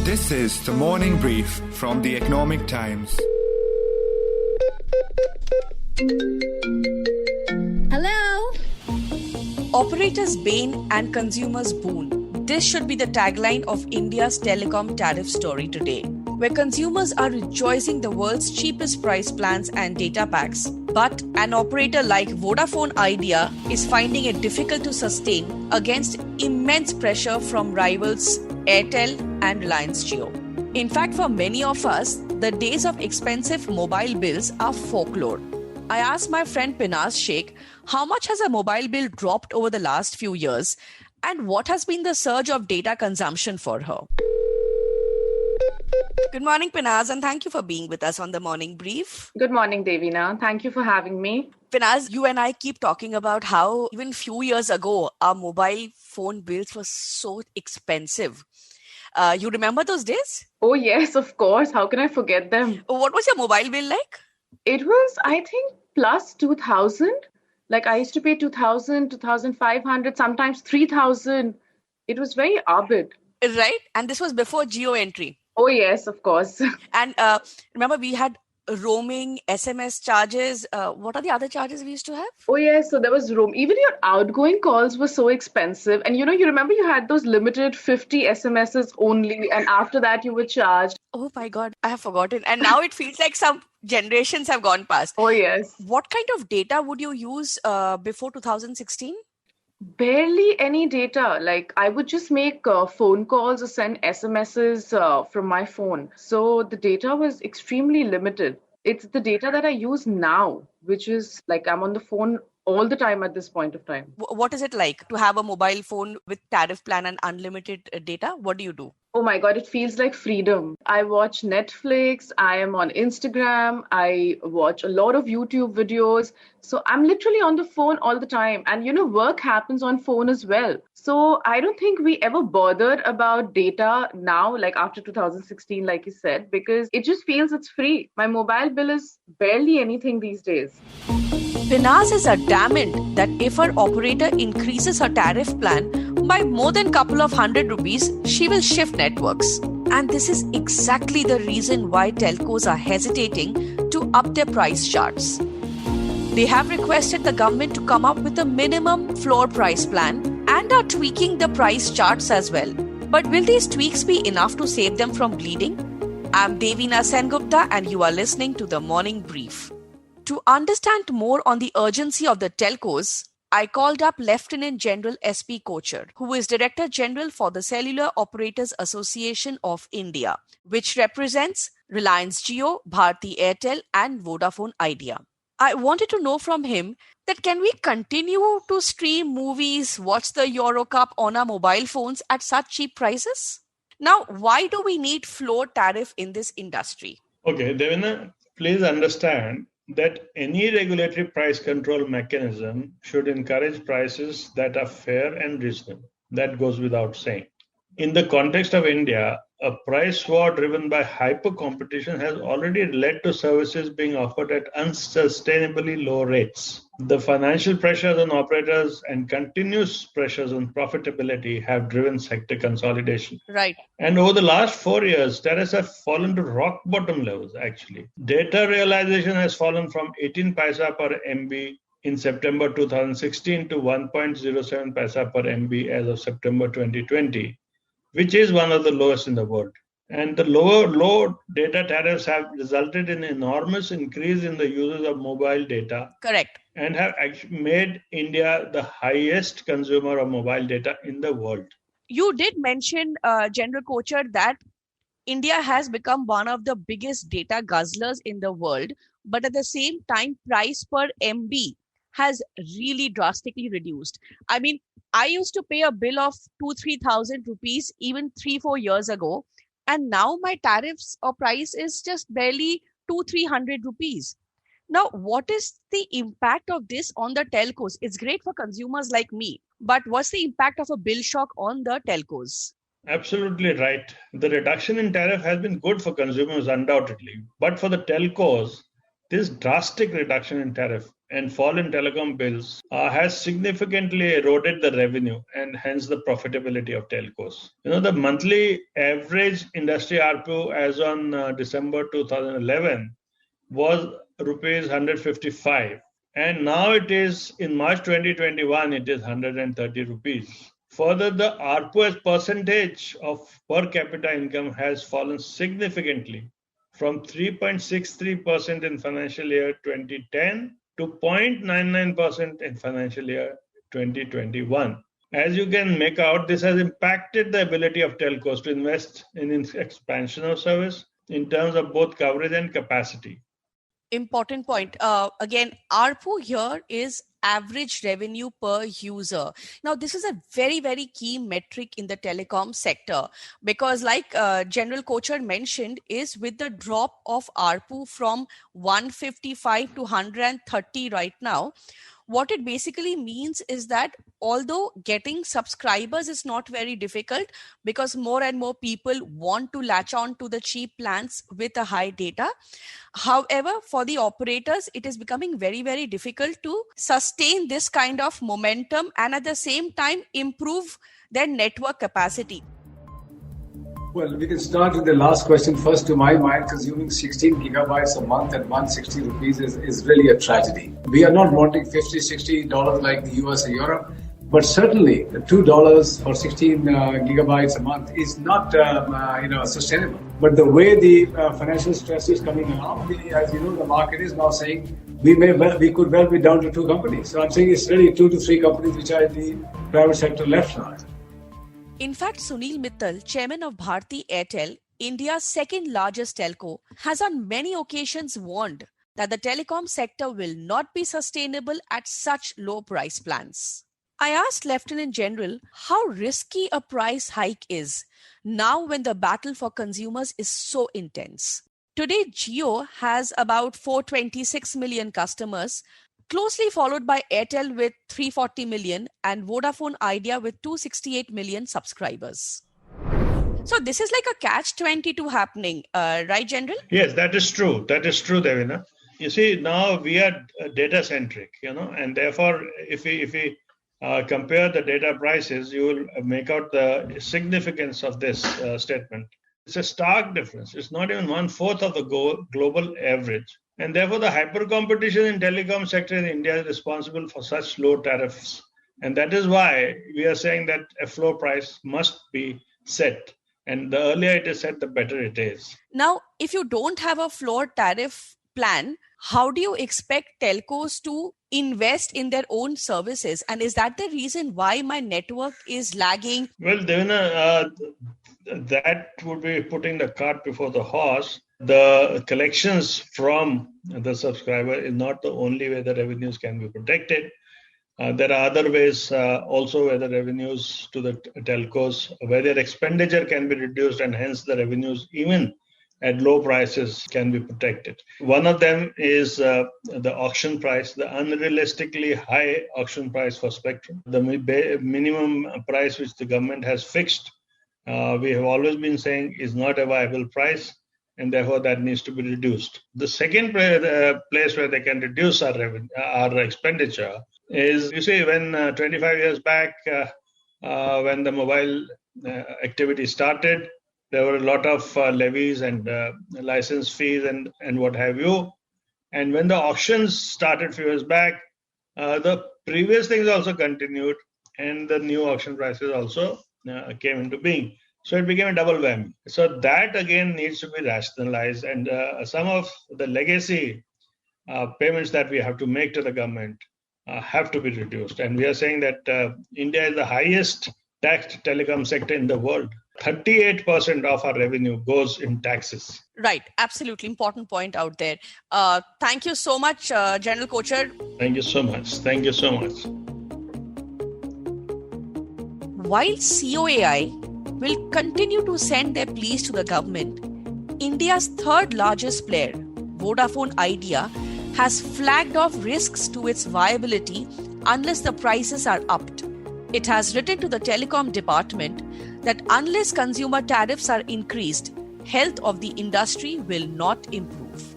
This is the morning brief from the Economic Times. Hello. Operators' bane and consumers' boon. This should be the tagline of India's telecom tariff story today, where consumers are rejoicing the world's cheapest price plans and data packs. But an operator like Vodafone Idea is finding it difficult to sustain against immense pressure from rivals Airtel and Reliance Jio. In fact, for many of us, the days of expensive mobile bills are folklore. I asked my friend Pinaz Sheikh how much has a mobile bill dropped over the last few years and what has been the surge of data consumption for her. Good morning, Pinaz, and thank you for being with us on the morning brief. Good morning, Devina. Thank you for having me. Pinaz, you and I keep talking about how even a few years ago, our mobile phone bills were so expensive. You remember those days? Oh, yes, of course. How can I forget them? What was your mobile bill like? It was, I think, plus 2,000. Like I used to pay 2,000, 2,500, sometimes 3,000. It was very arbit. Right? And this was before Geo entry. Oh, yes, of course. And remember, we had roaming, SMS charges. What are the other charges we used to have? Oh, yes. So there was roam. Even your outgoing calls were so expensive. And you remember you had those limited 50 SMSs only. And after that, you were charged. Oh, my God. I have forgotten. And now it feels like some generations have gone past. Oh, yes. What kind of data would you use before 2016? Barely any data. Like I would just make phone calls or send SMSs from my phone. So the data was extremely limited. It's the data that I use now, which is like I'm on the phone all the time at this point of time. What is it like to have a mobile phone with tariff plan and unlimited data? What do you do? Oh my God, it feels like freedom. I watch Netflix, I am on Instagram, I watch a lot of YouTube videos. So I'm literally on the phone all the time. And work happens on phone as well. So I don't think we ever bothered about data now, like after 2016, like you said, because it just feels it's free. My mobile bill is barely anything these days. Pinaz is adamant that if her operator increases her tariff plan by more than couple of ₹100, she will shift networks. And this is exactly the reason why telcos are hesitating to up their price charts. They have requested the government to come up with a minimum floor price plan and are tweaking the price charts as well. But will these tweaks be enough to save them from bleeding? I'm Devina Sengupta and you are listening to the Morning Brief. To understand more on the urgency of the telcos, I called up Lieutenant General S.P. Kochhar, who is Director General for the Cellular Operators Association of India, which represents Reliance Jio, Bharti Airtel and Vodafone Idea. I wanted to know from him that can we continue to stream movies, watch the Euro Cup on our mobile phones at such cheap prices? Now, why do we need floor tariff in this industry? Okay, Devina, please understand that any regulatory price control mechanism should encourage prices that are fair and reasonable. That goes without saying. In the context of India, a price war driven by hyper competition has already led to services being offered at unsustainably low rates. The financial pressures on operators and continuous pressures on profitability have driven sector consolidation. Right. And over the last 4 years, tariffs have fallen to rock bottom levels, actually. Data realization has fallen from 18 paisa per MB in September 2016 to 1.07 paisa per MB as of September 2020, which is one of the lowest in the world. And the low data tariffs have resulted in enormous increase in the users of mobile data. Correct. And have actually made India the highest consumer of mobile data in the world. You did mention, General Kochhar, that India has become one of the biggest data guzzlers in the world, but at the same time, price per MB has really drastically reduced. I mean, I used to pay a bill of 2,000-3,000 rupees even 3-4 years ago, and now my tariffs or price is just barely 200-300 rupees. Now, what is the impact of this on the telcos? It's great for consumers like me, but what's the impact of a bill shock on the telcos? Absolutely right. The reduction in tariff has been good for consumers, undoubtedly. But for the telcos, This drastic reduction in tariff and fall in telecom bills has significantly eroded the revenue and hence the profitability of telcos. The monthly average industry ARPU as on December 2011 was rupees 155, and now it is in March 2021 it is 130 rupees. Further, the ARPU as percentage of per capita income has fallen significantly from 3.63% in financial year 2010 to 0.99% in financial year 2021. As you can make out, this has impacted the ability of telcos to invest in expansion of service in terms of both coverage and capacity. Important point. Again, ARPU here is average revenue per user. Now, this is a very, very key metric in the telecom sector because like General Kochhar mentioned, is with the drop of ARPU from 155 to 130 right now, what it basically means is that although getting subscribers is not very difficult because more and more people want to latch on to the cheap plans with a high data. However, for the operators, it is becoming very, very difficult to sustain this kind of momentum and at the same time improve their network capacity. Well, we can start with the last question first. To my mind, consuming 16 gigabytes a month at 160 rupees is really a tragedy. We are not wanting $50, $60 like the US or Europe, but certainly the $2 for 16 gigabytes a month is not sustainable. But the way the financial stress is coming along, as you know, the market is now saying we could well be down to 2 companies. So I'm saying it's really 2 to 3 companies which are in the private sector left now. In fact, Sunil Mittal, chairman of Bharti Airtel, India's second largest telco, has on many occasions warned that the telecom sector will not be sustainable at such low price plans. I asked Lieutenant General how risky a price hike is now when the battle for consumers is so intense. Today, Jio has about 426 million customers, closely followed by Airtel with 340 million and Vodafone Idea with 268 million subscribers. So this is like a catch-22 happening, right, General? Yes, that is true. That is true, Devina. You see, now we are data-centric, and therefore, if we compare the data prices, you will make out the significance of this statement. It's a stark difference. It's not even 1/4 of the global average. And therefore, the hyper-competition in telecom sector in India is responsible for such low tariffs. And that is why we are saying that a floor price must be set. And the earlier it is set, the better it is. Now, if you don't have a floor tariff plan, how do you expect telcos to invest in their own services? And is that the reason why my network is lagging? Well, Devina, that would be putting the cart before the horse. The collections from the subscriber is not the only way the revenues can be protected. There are other ways also where the revenues to the telcos, where their expenditure can be reduced and hence the revenues even at low prices can be protected. One of them is the auction price, the unrealistically high auction price for spectrum. The minimum price which the government has fixed, we have always been saying is not a viable price. And therefore, that needs to be reduced. The second place where they can reduce our expenditure is, you see, when 25 years back, when the mobile activity started, there were a lot of levies and license fees and what have you. And when the auctions started a few years back, the previous things also continued and the new auction prices also came into being. So it became a double whammy. So that again needs to be rationalized, and some of the legacy payments that we have to make to the government have to be reduced. And we are saying that India is the highest taxed telecom sector in the world. 38% of our revenue goes in taxes. Right. Absolutely important point out there. Thank you so much, General Kochhar. Thank you so much. Thank you so much. While COAI will continue to send their pleas to the government, India's third largest player, Vodafone Idea, has flagged off risks to its viability unless the prices are upped. It has written to the telecom department that unless consumer tariffs are increased, health of the industry will not improve.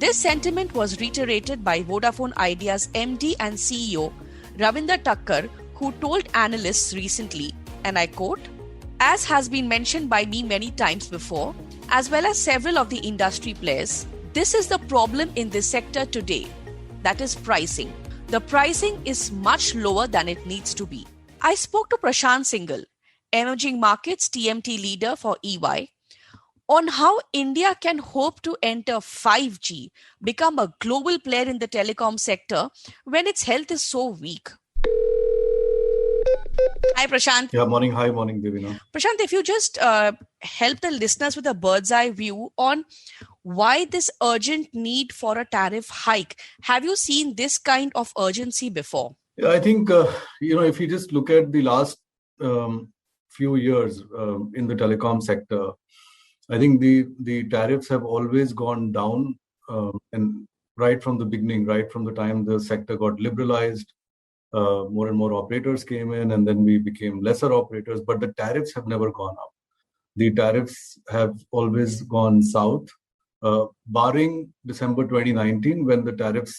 This sentiment was reiterated by Vodafone Idea's MD and CEO, Ravinder Thakkar, who told analysts recently, and I quote, "As has been mentioned by me many times before, as well as several of the industry players, this is the problem in this sector today. That is pricing. The pricing is much lower than it needs to be." I spoke to Prashant Singhal, Emerging Markets TMT Leader for EY, on how India can hope to enter 5G, become a global player in the telecom sector when its health is so weak. Hi, Prashant. Yeah, morning. Hi, morning, Devina. Prashant, if you just help the listeners with a bird's eye view on why this urgent need for a tariff hike. Have you seen this kind of urgency before? Yeah, I think, if you just look at the last few years in the telecom sector, I think the tariffs have always gone down, and right from the beginning, right from the time the sector got liberalized, more and more operators came in, and then we became lesser operators, but the tariffs have never gone up. The tariffs have always gone south, barring December 2019 when the tariffs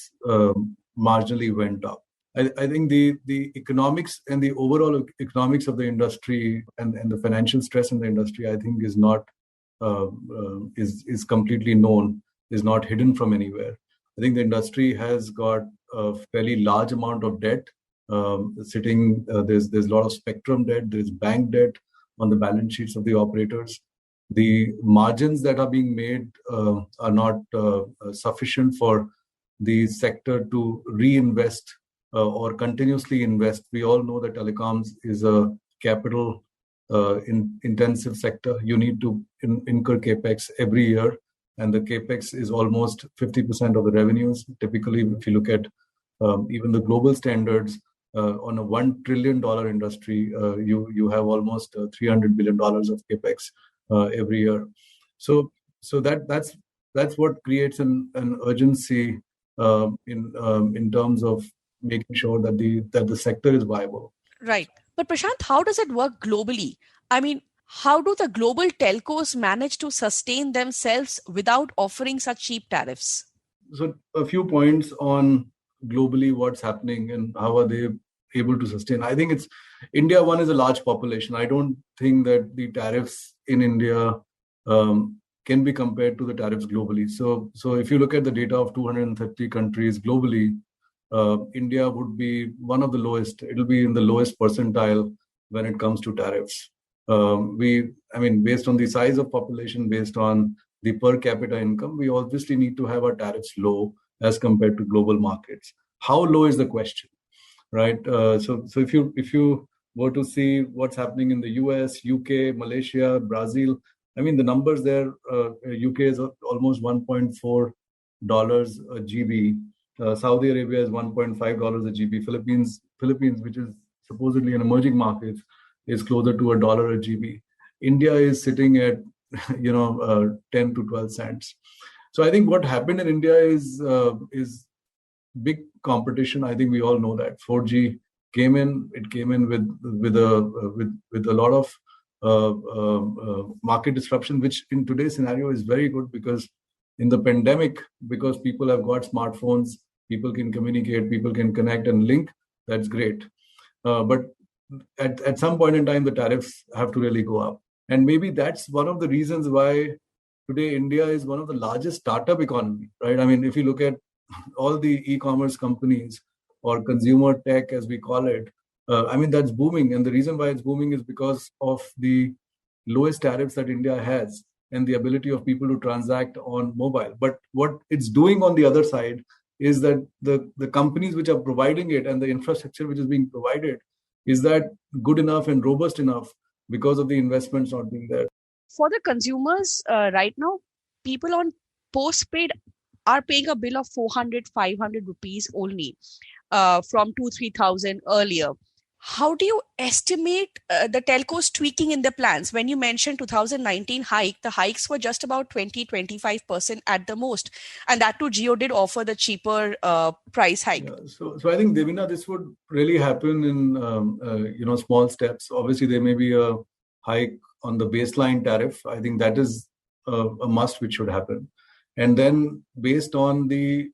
marginally went up. I think the economics and the overall economics of the industry and the financial stress in the industry, I think, is not is completely known, is not hidden from anywhere. I think the industry has got a fairly large amount of debt sitting. There's a lot of spectrum debt. There's bank debt on the balance sheets of the operators. The margins that are being made are not sufficient for the sector to reinvest or continuously invest. We all know that telecoms is a capital intensive sector. You need to incur capex every year, and the capex is almost 50% of the revenues. Typically, if you look at even the global standards, on a $1 trillion industry, you have almost $300 billion of capex every year. So that's what creates an urgency in terms of making sure that the sector is viable. Right. But Prashant, how does it work globally? I mean, how do the global telcos manage to sustain themselves without offering such cheap tariffs? So a few points on globally what's happening and how are they able to sustain. I think it's India, one, is a large population. I don't think that the tariffs in India can be compared to the tariffs globally. So if you look at the data of 230 countries globally, India would be one of the lowest. It'll be in the lowest percentile when it comes to tariffs. Based on the size of population, based on the per capita income, we obviously need to have our tariffs low as compared to global markets. How low is the question, right? So if you were to see what's happening in the US, UK, Malaysia, Brazil, the numbers there, UK is almost $1.4 a GB. Saudi Arabia is $1.5 a GB. Philippines, which is supposedly an emerging market, is closer to $1 a GB. India is sitting at 10 to 12 cents. So I think what happened in India is big competition. I think we all know that 4G came in. It came in with a lot of market disruption, which in today's scenario is very good, because in the pandemic, because people have got smartphones, people can communicate, people can connect and link. That's great. But at some point in time, the tariffs have to really go up. And maybe that's one of the reasons why today India is one of the largest startup economy, right? If you look at all the e-commerce companies or consumer tech, as we call it, that's booming. And the reason why it's booming is because of the lowest tariffs that India has and the ability of people to transact on mobile. But what it's doing on the other side is that the companies which are providing it and the infrastructure which is being provided, is that good enough and robust enough because of the investments not being there? For the consumers right now, people on postpaid are paying a bill of 400, 500 rupees only from 2,000-3,000 earlier. How do you estimate the telcos tweaking in the plans? When you mentioned 2019 hike, the hikes were just about 20-25% at the most. And that too, Jio did offer the cheaper price hike. Yeah, so I think, Devina, this would really happen in small steps. Obviously, there may be a hike on the baseline tariff. I think that is a must which should happen. And then based on the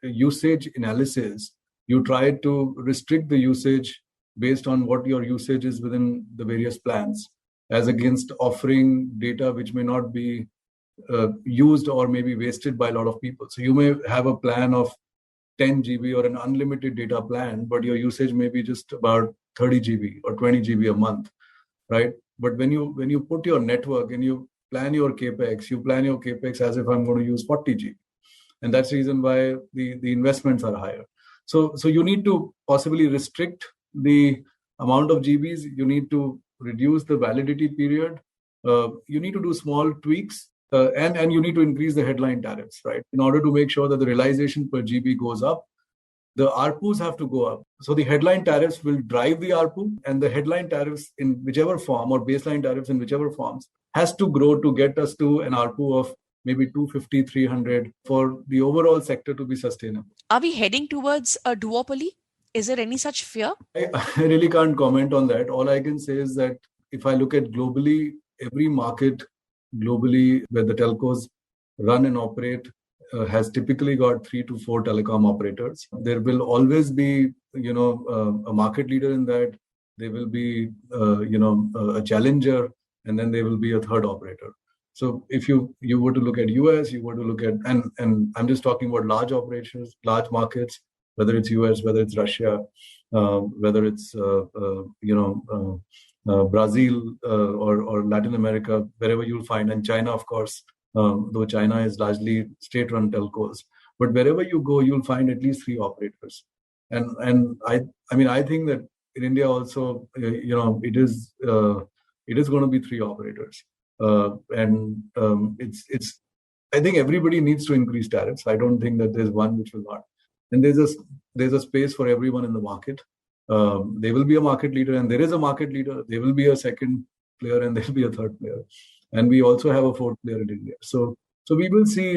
usage analysis, you try to restrict the usage based on what your usage is within the various plans, as against offering data which may not be used or maybe wasted by a lot of people. So you may have a plan of 10 GB or an unlimited data plan, but your usage may be just about 30 GB or 20 GB a month, right? But when you put your network and you plan your capex as if I'm going to use 40 GB, and that's the reason why the investments are higher. So you need to possibly restrict the amount of GBs. You need to reduce the validity period. You need to do small tweaks. And you need to increase the headline tariffs, right? In order to make sure that the realization per GB goes up, the ARPUs have to go up. So the headline tariffs will drive the ARPU, and the headline tariffs in whichever form, or baseline tariffs in whichever forms, has to grow to get us to an ARPU of maybe 250, 300 for the overall sector to be sustainable. Are we heading towards a duopoly? Is there any such fear? I really can't comment on that. All I can say is that if I look at globally, every market globally where the telcos run and operate has typically got 3 to 4 telecom operators. There will always be, a market leader in that. There will be, a challenger, and then there will be a third operator. So if you were to look at US, you were to look at, and I'm just talking about large operations, large markets, whether it's US, whether it's Russia, whether it's, Brazil or Latin America, wherever you'll find, and China, of course, though China is largely state-run telcos. But wherever you go, you'll find at least 3 operators. And I think that in India also, it is going to be 3 operators. It's I think everybody needs to increase tariffs. I don't think that there's one which will not. And there's a space for everyone in the market. There will be a market leader, and there is a market leader. There will be a second player, and there will be a third player, and we also have a fourth player in India. So we will see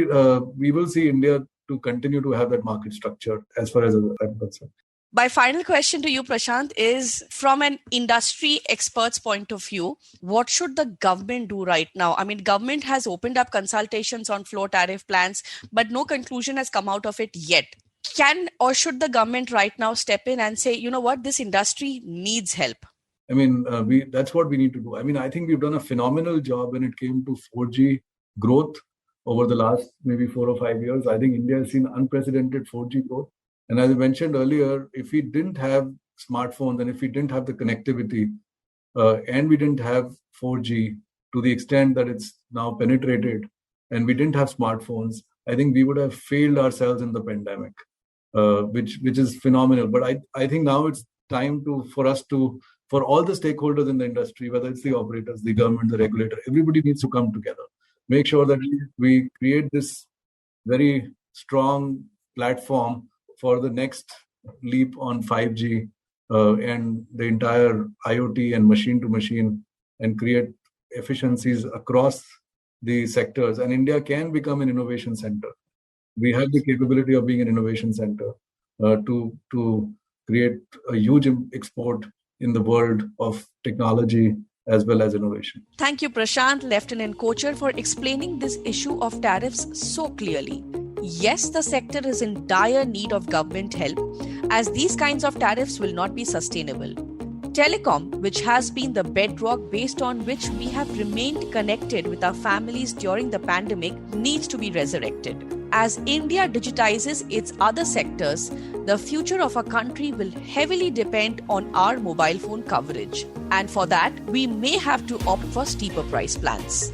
India to continue to have that market structure as far as I'm concerned. My final question to you, Prashant, is from an industry expert's point of view, what should the government do right now? I mean, government has opened up consultations on floor tariff plans, but no conclusion has come out of it yet. Can or should the government right now step in and say, you know what, this industry needs help? I mean, that's what we need to do. I mean, I think we've done a phenomenal job when it came to 4G growth over the last maybe 4 or 5 years. I think India has seen unprecedented 4G growth. And as I mentioned earlier, if we didn't have smartphones and if we didn't have the connectivity and we didn't have 4G to the extent that it's now penetrated, and we didn't have smartphones, I think we would have failed ourselves in the pandemic, which is phenomenal. But I think now it's time for all the stakeholders in the industry, whether it's the operators, the government, the regulator, everybody needs to come together. Make sure that we create this very strong platform for the next leap on 5G and the entire IoT and machine to machine, and create efficiencies across the sectors. And India can become an innovation center. We have the capability of being an innovation center to create a huge export in the world of technology as well as innovation. Thank you, Prashant, Lieutenant Kochhar, for explaining this issue of tariffs so clearly. Yes, the sector is in dire need of government help, as these kinds of tariffs will not be sustainable. Telecom, which has been the bedrock based on which we have remained connected with our families during the pandemic, needs to be resurrected. As India digitizes its other sectors, the future of our country will heavily depend on our mobile phone coverage. And for that, we may have to opt for steeper price plans.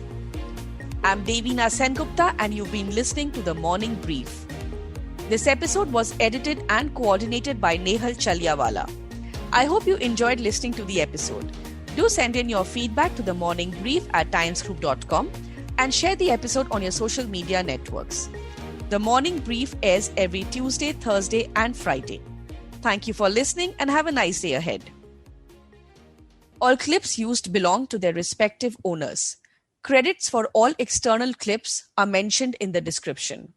I'm Devina Sengupta, and you've been listening to The Morning Brief. This episode was edited and coordinated by Nehal Chalyawala. I hope you enjoyed listening to the episode. Do send in your feedback to themorningbrief@timesgroup.com and share the episode on your social media networks. The Morning Brief airs every Tuesday, Thursday, and Friday. Thank you for listening and have a nice day ahead. All clips used belong to their respective owners. Credits for all external clips are mentioned in the description.